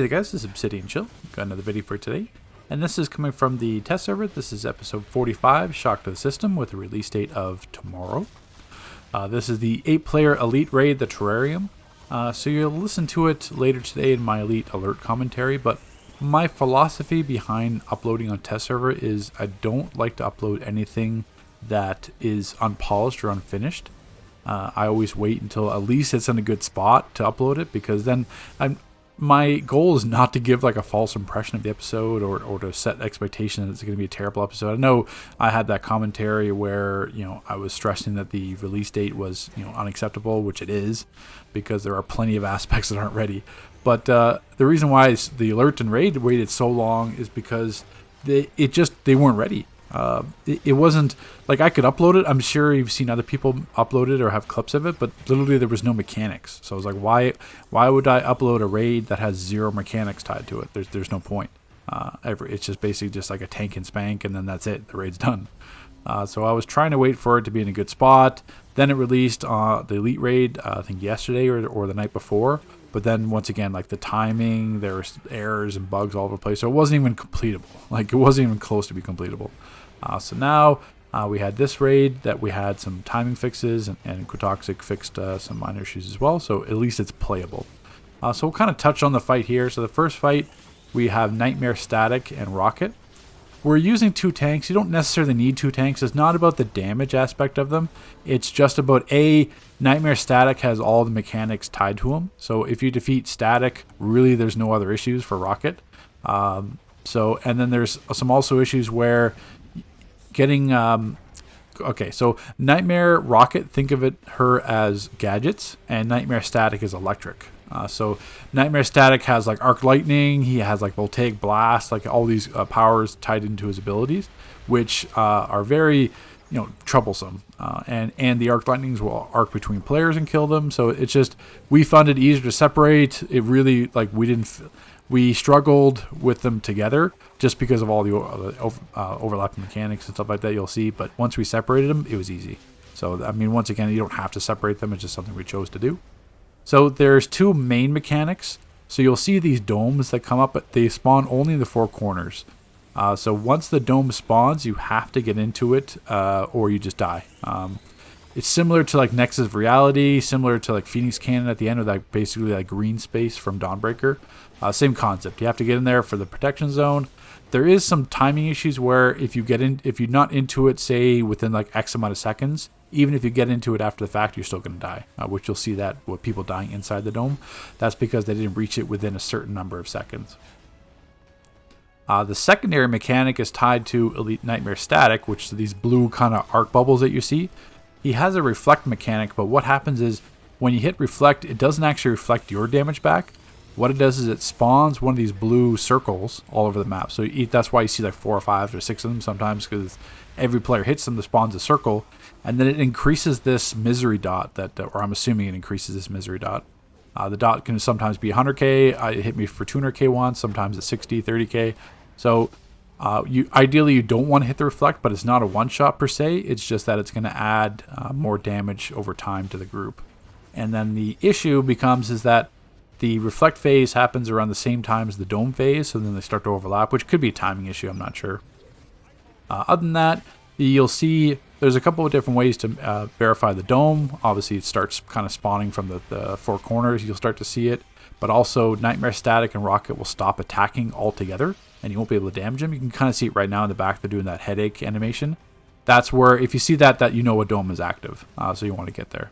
Hey there guys, this is Obsidian Chill. Got another video for today. And this is coming from the test server. This is episode 45, Shock to the System, with a release date of tomorrow. This is the 8-player Elite Raid, the Terrarium. So you'll listen to it later today in my Elite Alert commentary, but my philosophy behind uploading on test server is I don't like to upload anything that is unpolished or unfinished. I always wait until at least it's in a good spot to upload it, because then my goal is not to give like a false impression of the episode or to set expectations that it's going to be a terrible episode. I know I had that commentary where, I was stressing that the release date was, unacceptable, which it is, because there are plenty of aspects that aren't ready. But the reason why the alert and raid waited so long is because they weren't ready. It wasn't like I could upload it. I'm sure you've seen other people upload it or have clips of it, but literally there was no mechanics. So I was like, why would I upload a raid that has zero mechanics tied to it? There's no point. It's just basically just like a tank and spank, and then that's it. The raid's done. So I was trying to wait for it to be in a good spot. Then it released the Elite Raid, I think yesterday or the night before. But then once again, like the timing, there was errors and bugs all over the place. So it wasn't even completable. Like it wasn't even close to be completable. So now we had this raid that we had some timing fixes, and Quitoxic fixed some minor issues as well. So at least it's playable. So we'll kind of touch on the fight here. So the first fight, we have Nightmare Static and Rocket. We're using 2 tanks. You don't necessarily need 2 tanks. It's not about the damage aspect of them. It's just about Nightmare Static has all the mechanics tied to him. So if you defeat Static, really there's no other issues for Rocket. And then there's some also issues where getting so Nightmare Rocket, think of her as gadgets, and Nightmare Static is electric. So Nightmare Static has like Arc Lightning, he has like Voltaic Blast, like all these powers tied into his abilities, which are very troublesome. And the Arc Lightnings will arc between players and kill them. So it's just, we found it easier to separate. It really, like, we struggled with them together just because of all the overlapping mechanics and stuff like that you'll see. But once we separated them, it was easy. So, I mean, once again, you don't have to separate them. It's just something we chose to do. So there's 2 main mechanics. So you'll see these domes that come up, but they spawn only in the 4 corners. So once the dome spawns, you have to get into it, or you just die. It's similar to like Nexus of Reality, similar to like Phoenix Cannon at the end, with like basically like green space from Dawnbreaker. Same concept. You have to get in there for the protection zone. There is some timing issues where if you're not into it, say within like X amount of seconds, even if you get into it after the fact, you're still going to die. Which you'll see that with people dying inside the dome. That's because they didn't reach it within a certain number of seconds. The secondary mechanic is tied to Elite Nightmare Static, which are these blue kind of arc bubbles that you see. He has a reflect mechanic, but what happens is when you hit reflect, it doesn't actually reflect your damage back. What it does is it spawns one of these blue circles all over the map. So that's why you see like 4 or 5 or 6 of them sometimes, because every player hits them, it spawns a circle, and then it increases this misery dot or I'm assuming it increases this misery dot. The dot can sometimes be 100k. It hit me for 200k once. Sometimes it's 60, 30k. So ideally you don't want to hit the reflect, but it's not a one-shot per se. It's just that it's going to add more damage over time to the group. And then the issue is that the reflect phase happens around the same time as the dome phase, so then they start to overlap, which could be a timing issue, I'm not sure. Other than that, you'll see there's a couple of different ways to verify the dome. Obviously, it starts kind of spawning from the 4 corners. You'll start to see it. But also, Nightmare Static and Rocket will stop attacking altogether, and you won't be able to damage them. You can kind of see it right now in the back. They're doing that headache animation. That's where, if you see that you know a dome is active. So you want to get there.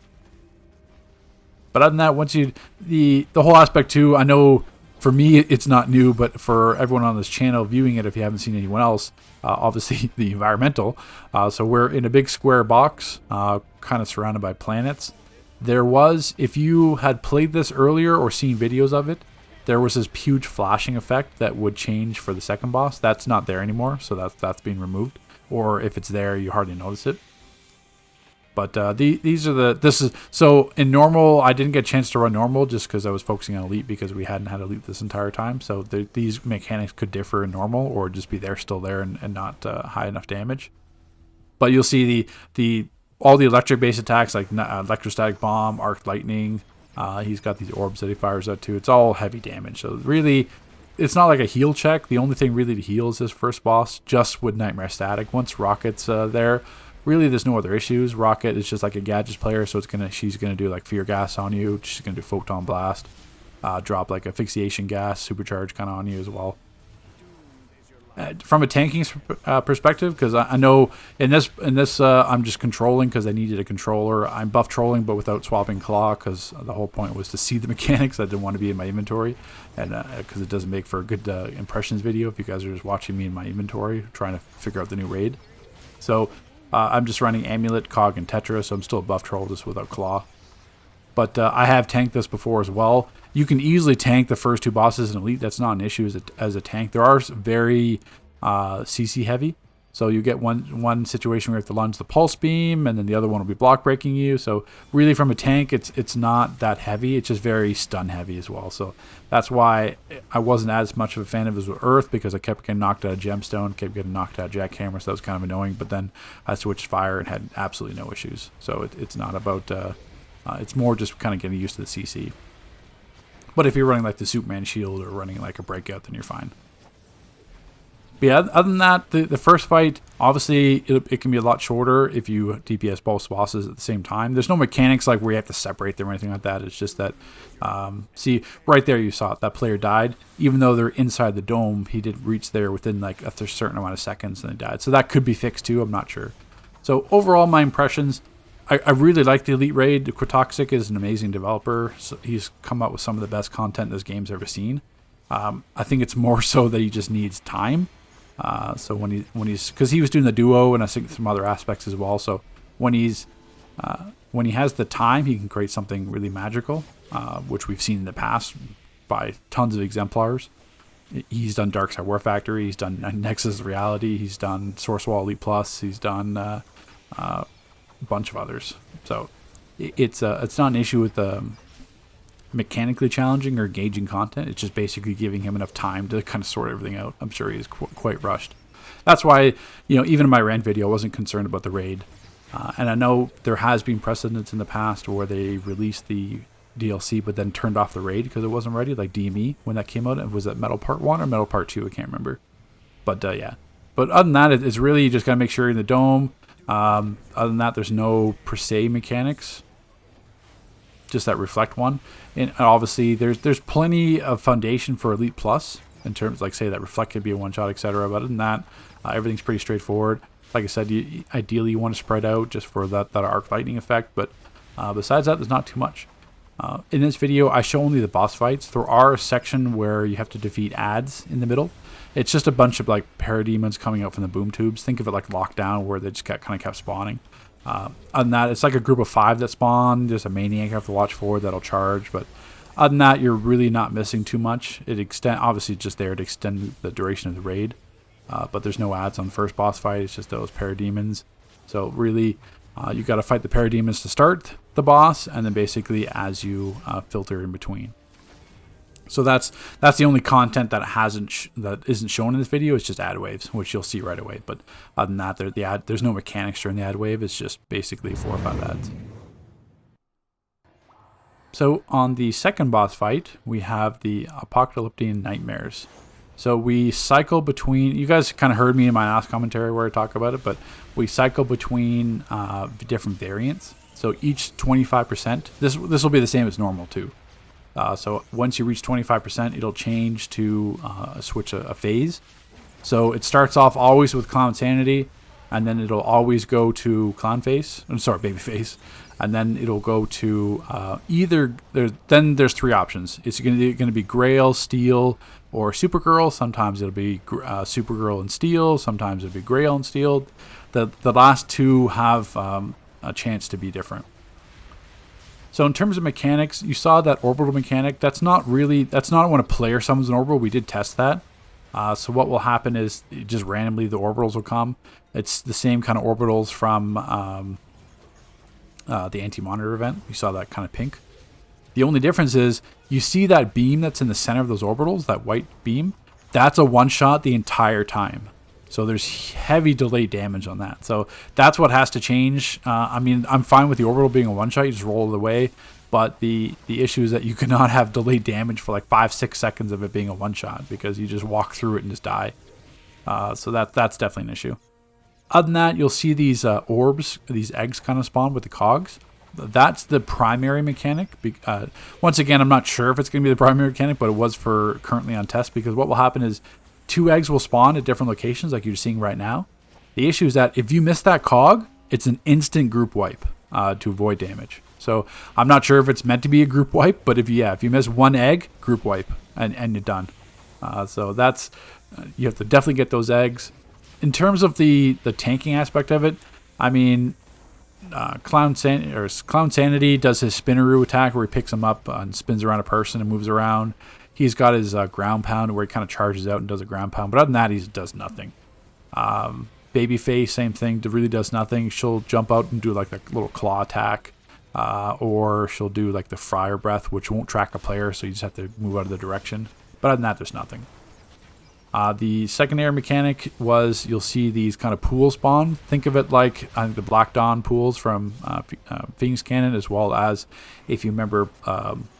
But other than that, once the whole aspect too, I know for me it's not new, but for everyone on this channel viewing it, if you haven't seen anyone else, obviously the environmental. So we're in a big square box, kind of surrounded by planets. There was, if you had played this earlier or seen videos of it, there was this huge flashing effect that would change for the second boss. That's not there anymore, so that's being removed. Or if it's there, you hardly notice it. But so in normal, I didn't get a chance to run normal just because I was focusing on Elite, because we hadn't had Elite this entire time. So these mechanics could differ in normal, or just be still there and not high enough damage. But you'll see all the electric based attacks like Electrostatic Bomb, Arc Lightning, He's got these orbs that he fires out too. It's all heavy damage. So really, it's not like a heal check. The only thing really to heal is this first boss, just with Nightmare Static. Once Rocket's there, really there's no other issues. Rocket is just like a gadgets player, so she's gonna do like Fear Gas on you. She's gonna do Photon Blast, drop like Asphyxiation Gas, Supercharge kind of on you as well. From a tanking perspective, because I know in this I'm just controlling because I needed a controller. I'm buff trolling, but without swapping claw, because the whole point was to see the mechanics. I didn't want to be in my inventory, and because it doesn't make for a good impressions video if you guys are just watching me in my inventory trying to figure out the new raid. So I'm just running Amulet, Cog, and Tetra, so I'm still a buff troll just without claw. But I have tanked this before as well. You can easily tank the first 2 bosses in Elite. That's not an issue as a tank. There are very CC heavy. So you get one situation where you have to launch the Pulse Beam, and then the other one will be block breaking you. So really from a tank, it's not that heavy. It's just very stun heavy as well. So that's why I wasn't as much of a fan of it with Earth, because I kept getting knocked out of Gemstone, kept getting knocked out of Jackhammer, so that was kind of annoying. But then I switched Fire and had absolutely no issues. So it's not about... it's more just kind of getting used to the CC. But if you're running like the Superman shield or running like a breakout, then you're fine. But yeah, other than that, the first fight, obviously it can be a lot shorter if you DPS both bosses at the same time. There's no mechanics like where you have to separate them or anything like that. It's just that, see, right there you saw it. That player died. Even though they're inside the dome, he did reach there within like a certain amount of seconds and they died. So that could be fixed too, I'm not sure. So overall, my impressions... I really like the Elite Raid. Quitoxic is an amazing developer. So he's come up with some of the best content this game's ever seen. I think it's more so that he just needs time. So when he's because he was doing the duo and I think some other aspects as well. So when he has the time, he can create something really magical, which we've seen in the past by tons of exemplars. He's done Darkside War Factory. He's done Nexus Reality. He's done Source Wall Elite Plus. He's done bunch of others. So it's not an issue with mechanically challenging or engaging content. It's just basically giving him enough time to kind of sort everything out. I'm sure he's quite rushed. That's why, even in my rant video, I wasn't concerned about the raid. And I know there has been precedents in the past where they released the DLC but then turned off the raid because it wasn't ready, like DME when that came out. Was that Metal Part 1 or Metal Part 2? I can't remember. But yeah. But other than that, it's really just got to make sure you're in the dome. Other than that, there's no per se mechanics, just that reflect one. And obviously, there's plenty of foundation for Elite Plus in terms, like say that reflect could be a one shot, etc. But other than that, everything's pretty straightforward. Like I said, ideally you want to spread out just for that arc lightning effect. But besides that, there's not too much. In this video, I show only the boss fights. There are a section where you have to defeat ads in the middle. It's just a bunch of like parademons coming out from the boom tubes. Think of it like Lockdown, where they just kind of kept spawning. Other than that, it's like a group of 5 that spawn. There's a maniac you have to watch for that'll charge. But other than that, you're really not missing too much. Obviously just there to extend the duration of the raid. But there's no ads on the first boss fight. It's just those parademons. So really, you got to fight the parademons to start the boss, and then basically as you filter in between. So that's the only content that isn't shown in this video. It's just ad waves, which you'll see right away. But other than that, there's no mechanics during the ad wave. It's just basically 4 or 5 ads. So on the second boss fight, we have the Apocalyptic Nightmares. So we cycle between, you guys kind of heard me in my last commentary where I talk about it, but we cycle between different variants. So each 25%, this will be the same as normal too. So once you reach 25%, it'll change to switch a phase. So it starts off always with Clown Sanity, and then it'll always go to Baby Face, and then it'll go to then there's 3 options. It's going to be Grail, Steel, or Supergirl. Sometimes it'll be Supergirl and Steel. Sometimes it'll be Grail and Steel. The last 2 have a chance to be different. So in terms of mechanics, you saw that orbital mechanic. That's not when a player summons an orbital. We did test that. So what will happen is just randomly the orbitals will come. It's the same kind of orbitals from the Anti-Monitor event. You saw that kind of pink. The only difference is you see that beam that's in the center of those orbitals, that white beam. That's a one-shot the entire time. So there's heavy delay damage on that. So that's what has to change. I mean, I'm fine with the orbital being a one-shot. You just roll it away. But the issue is that you cannot have delayed damage for like 5-6 seconds of it being a one shot, because you just walk through it and just die. So that's definitely an issue. Other than that, you'll see these orbs, these eggs kind of spawn with the cogs. That's the primary mechanic. Once again, I'm not sure if it's going to be the primary mechanic, but it was for currently on test, because what will happen is 2 eggs will spawn at different locations like you're seeing right now. The issue is that if you miss that cog, it's an instant group wipe to avoid damage. So I'm not sure if it's meant to be a group wipe, but if you miss 1 egg, group wipe, and you're done. So that's you have to definitely get those eggs. In terms of the tanking aspect of it, I mean, Clown Sanity does his Spinneroo attack where he picks him up and spins around a person and moves around. He's got his ground pound where he kind of charges out and does a ground pound, but other than that, he does nothing. Babyface, same thing, really does nothing. She'll jump out and do like a little claw attack. Or she'll do like the Friar Breath, which won't track a player, so you just have to move out of the direction. But other than that, there's nothing. The secondary mechanic was you'll see these kind of pools spawn. Think of it like the Black Dawn pools from Phoenix Cannon, as well as, if you remember,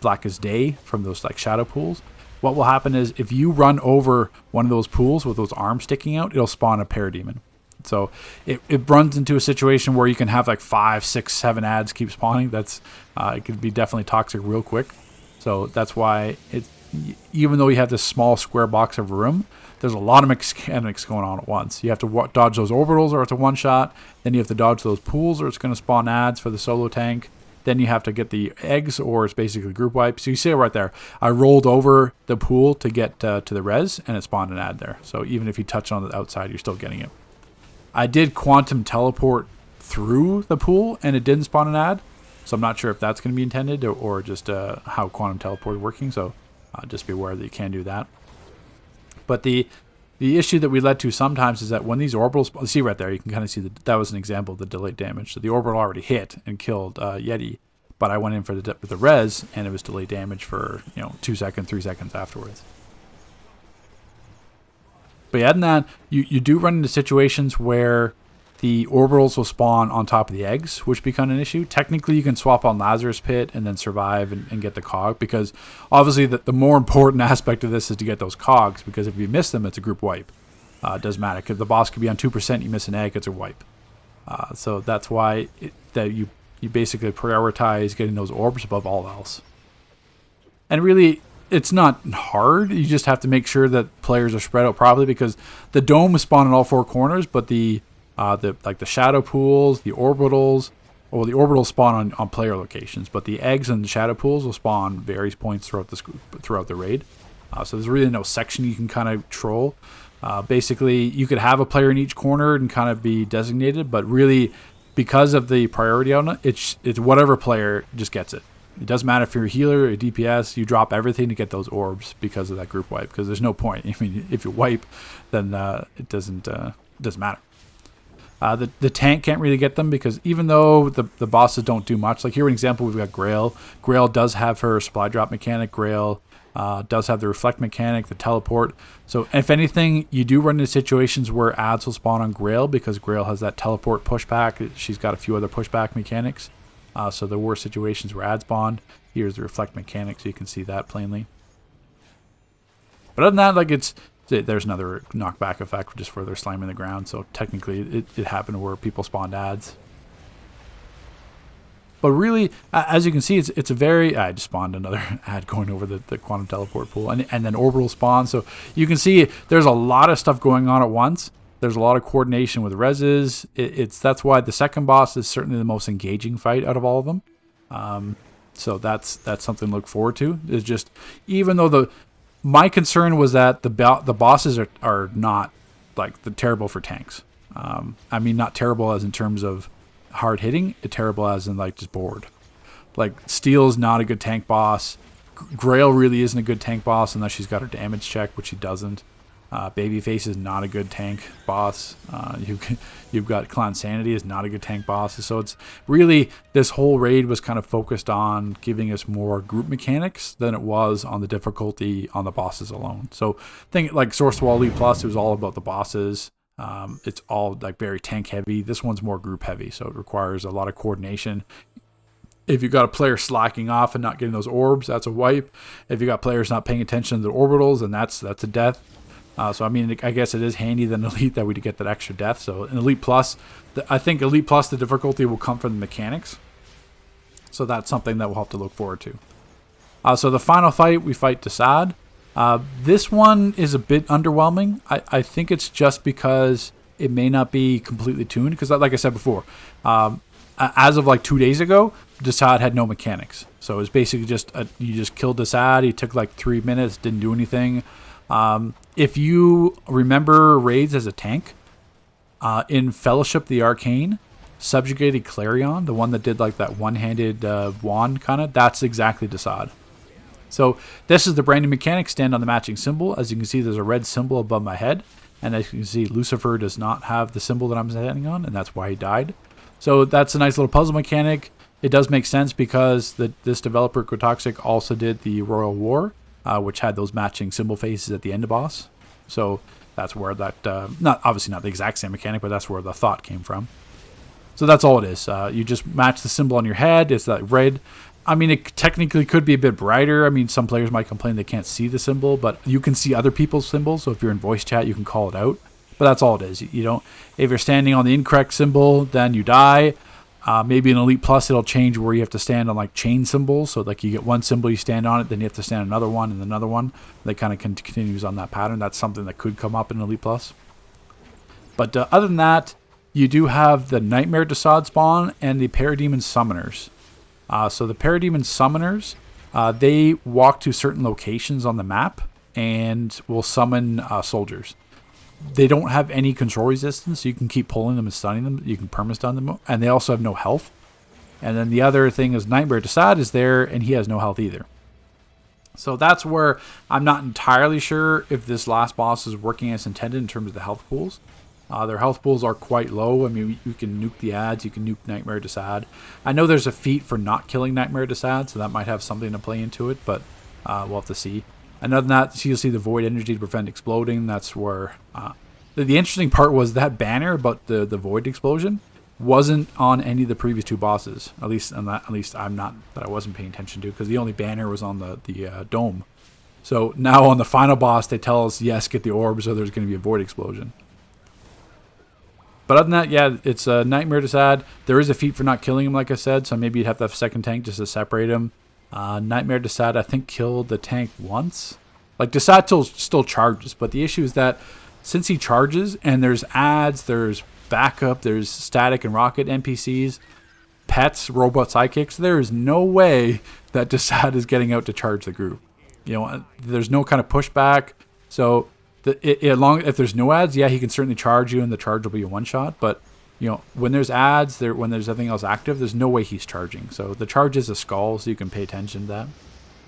Black as Day from those like shadow pools. What will happen is if you run over one of those pools with those arms sticking out, it'll spawn a Parademon. So it runs into a situation where you can have like 5, 6, 7 ads keep spawning. That's it could be definitely toxic real quick. So that's why even though you have this small square box of room, there's a lot of mechanics going on at once. You have to dodge those orbitals or it's a one shot. Then you have to dodge those pools or it's going to spawn ads for the solo tank. Then you have to get the eggs or it's basically group wipe. So you see it right there. I rolled over the pool to get to the res and it spawned an ad there. So even if you touch on the outside, you're still getting it. I did quantum teleport through the pool and it didn't spawn an ad. So I'm not sure if that's going to be intended or just how quantum teleport is working. So just be aware that you can do that. But the issue that we led to sometimes is that when these orbitals, see right there, you can kind of see that was an example of the delayed damage. So the orbital already hit and killed Yeti, but I went in for the res and it was delayed damage for 2 seconds, 3 seconds afterwards. But yeah, other than that, you do run into situations where the orbitals will spawn on top of the eggs, which become an issue. Technically, you can swap on Lazarus Pit and then survive and get the cog, because obviously the more important aspect of this is to get those cogs, because if you miss them, it's a group wipe. It doesn't matter. Because the boss could be on 2%, you miss an egg, it's a wipe. So that's why that you basically prioritize getting those orbs above all else. And really, it's not hard. You just have to make sure that players are spread out properly, because the dome is spawned in all 4 corners, but the shadow pools, the orbitals, or the orbitals spawn on player locations, but the eggs and the shadow pools will spawn various points throughout the raid. So there's really no section you can kind of troll. Basically, you could have a player in each corner and kind of be designated, but really, because of the priority on it, it's whatever player just gets it. It doesn't matter if you're a healer or a DPS, you drop everything to get those orbs because of that group wipe, because there's no point. I mean, if you wipe, then it doesn't matter. The tank can't really get them, because even though the bosses don't do much, like here an example, we've got Grail. Grail does have her supply drop mechanic. Grail does have the reflect mechanic, the teleport. So if anything, you do run into situations where ads will spawn on Grail, because Grail has that teleport pushback. She's got a few other pushback mechanics. So there were situations where ads spawned. Here's the reflect mechanic, so you can see that plainly. But other than that, there's another knockback effect just for their slamming the ground. So technically, it happened where people spawned ads. But really, as you can see, it's a very... I just spawned another ad going over the quantum teleport pool. And then orbital spawn. So you can see there's a lot of stuff going on at once. There's a lot of coordination with reses. That's why the second boss is certainly the most engaging fight out of all of them. So that's something to look forward to. It's just, even though my concern was that the bosses are not like terrible for tanks. I mean, not terrible as in terms of hard hitting, terrible as in like just bored. Like Steel is not a good tank boss. Grail really isn't a good tank boss unless she's got her damage check, which she doesn't. Babyface is not a good tank boss. You've got Clown Sanity is not a good tank boss. So it's really, this whole raid was kind of focused on giving us more group mechanics than it was on the difficulty on the bosses alone. So think like Source Wall Elite Plus, it was all about the bosses. It's all like very tank heavy. This one's more group heavy, so it requires a lot of coordination. If you got a player slacking off and not getting those orbs, that's a wipe. If you got players not paying attention to the orbitals, then that's a death. So I mean, I guess it is handy than Elite that we get that extra death. So in Elite Plus, I think Elite Plus, the difficulty will come from the mechanics. So that's something that we'll have to look forward to. So the final fight, we fight Desaad. This one is a bit underwhelming. I think it's just because it may not be completely tuned. Because like I said before, as of like 2 days ago, Desaad had no mechanics. So it was basically just, you just killed Desaad. He took like 3 minutes, didn't do anything. If you remember raids as a tank, in Fellowship the Arcane, Subjugated Clarion, the one that did like that one-handed wand kind of, that's exactly Desaad. So this is the brand new mechanic, stand on the matching symbol. As you can see, there's a red symbol above my head. And as you can see, Lucifer does not have the symbol that I'm standing on, and that's why he died. So that's a nice little puzzle mechanic. It does make sense because this developer, Quatoxic, also did the Royal War, which had those matching symbol faces at the end of boss. So that's where that, obviously not the exact same mechanic, but that's where the thought came from. So that's all it is. You just match the symbol on your head. It's that red. I mean, it technically could be a bit brighter. I mean, some players might complain they can't see the symbol, but you can see other people's symbols. So if you're in voice chat, you can call it out. But that's all it is. You don't. If you're standing on the incorrect symbol, then you die. Maybe in Elite Plus, it'll change where you have to stand on like chain symbols. So like you get one symbol, you stand on it, then you have to stand on another one and another one. That kind of continues on that pattern. That's something that could come up in Elite Plus. But other than that, you do have the Nightmare Desaad spawn and the Parademon Summoners. So the Parademon Summoners, they walk to certain locations on the map and will summon soldiers. They don't have any control resistance, so you can keep pulling them and stunning them. You can perma-stun them, and they also have no health. And then the other thing is Nightmare Desaad is there, and he has no health either. So that's where I'm not entirely sure if this last boss is working as intended in terms of the health pools. Their health pools are quite low. I mean, you can nuke the ads, you can nuke Nightmare Desaad. I know there's a feat for not killing Nightmare Desaad, so that might have something to play into it, but we'll have to see. And other than that, so you'll see the Void Energy to prevent exploding. That's where the interesting part was that banner about the Void explosion wasn't on any of the previous two bosses. At least I'm not, that I wasn't paying attention to, because the only banner was on the dome. So now on the final boss, they tell us, yes, get the orbs, or there's going to be a Void explosion. But other than that, yeah, it's a Nightmare Desaad. There is a feat for not killing him, like I said, so maybe you'd have to have a second tank just to separate him. Nightmare Desaad, I think, killed the tank once. Like, Desaad still charges, but the issue is that since he charges, and there's ads, there's backup, there's static and rocket NPCs, pets, robot sidekicks, there is no way that Desaad is getting out to charge the group. You know, there's no kind of pushback, so if there's no ads, yeah, he can certainly charge you, and the charge will be a one-shot, but you know, when there's ads, when there's everything else active, there's no way he's charging. So the charge is a skull, so you can pay attention to that.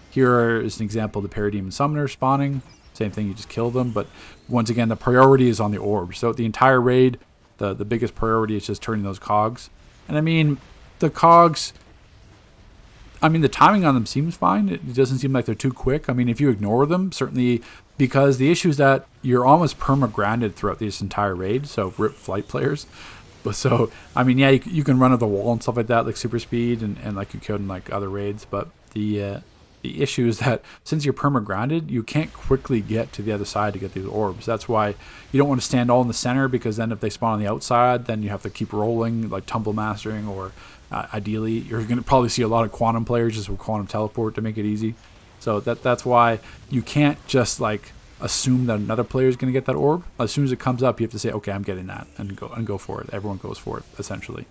Here is an example of the Parademon Summoner spawning. Same thing, you just kill them. But once again, the priority is on the orbs. So the entire raid, the biggest priority is just turning those cogs. And I mean, the cogs, I mean, the timing on them seems fine. It doesn't seem like they're too quick. I mean, if you ignore them, certainly, because the issue is that you're almost perma-grounded throughout this entire raid. So rip flight players. But so, I mean, yeah, you can run at the wall and stuff like that, like super speed and like you could in like other raids. But the issue is that since you're perma-grounded, you can't quickly get to the other side to get these orbs. That's why you don't want to stand all in the center, because then if they spawn on the outside, then you have to keep rolling, like tumble mastering, or ideally, you're going to probably see a lot of quantum players just with quantum teleport to make it easy. So that's why you can't just like assume that another player is going to get that orb. As soon as it comes up, you have to say, okay, I'm getting that, and go for it. Everyone goes for it, essentially.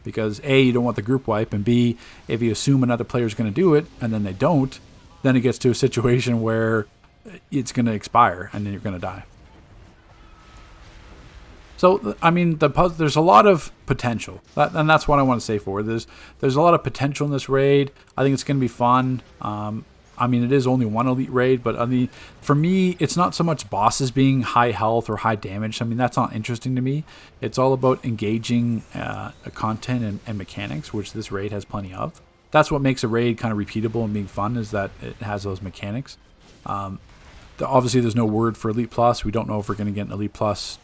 Because A, you don't want the group wipe, and B, if you assume another player is going to do it, and then they don't, then it gets to a situation where it's going to expire, and then you're going to die. So, I mean, there's a lot of potential, and that's what I want to say for it. There's a lot of potential in this raid. I think it's going to be fun. I mean, it is only one elite raid, but I mean, for me, it's not so much bosses being high health or high damage. I mean, that's not interesting to me. It's all about engaging content and mechanics, which this raid has plenty of. That's what makes a raid kind of repeatable and being fun, is that it has those mechanics. Obviously, there's no word for Elite Plus. We don't know if we're going to get an Elite Plus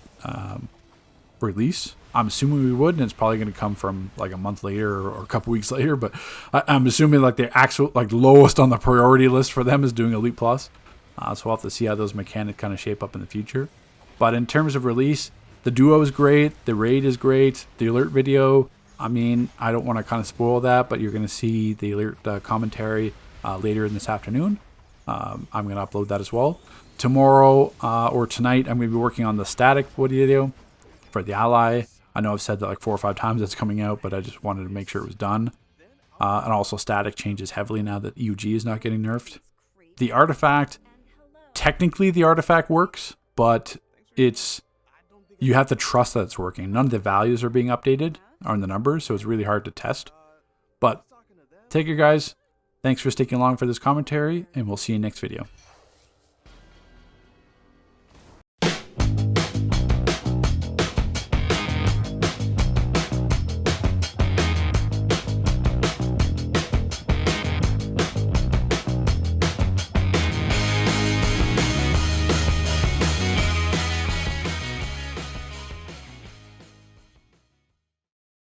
release. I'm assuming we would, and it's probably going to come from like a month later or a couple weeks later. But I'm assuming like the actual like lowest on the priority list for them is doing Elite Plus. So we'll have to see how those mechanics kind of shape up in the future. But in terms of release, the duo is great, the raid is great, the alert video. I mean, I don't want to kind of spoil that, but you're going to see the alert commentary later in this afternoon. I'm going to upload that as well. Tomorrow or tonight, I'm going to be working on the static video for the ally. I know I've said that like 4 or 5 times it's coming out, but I just wanted to make sure it was done. And also static changes heavily now that EUG is not getting nerfed. The artifact, technically the artifact works, but you have to trust that it's working. None of the values are being updated on the numbers, so it's really hard to test. But take care, guys. Thanks for sticking along for this commentary, and we'll see you next video.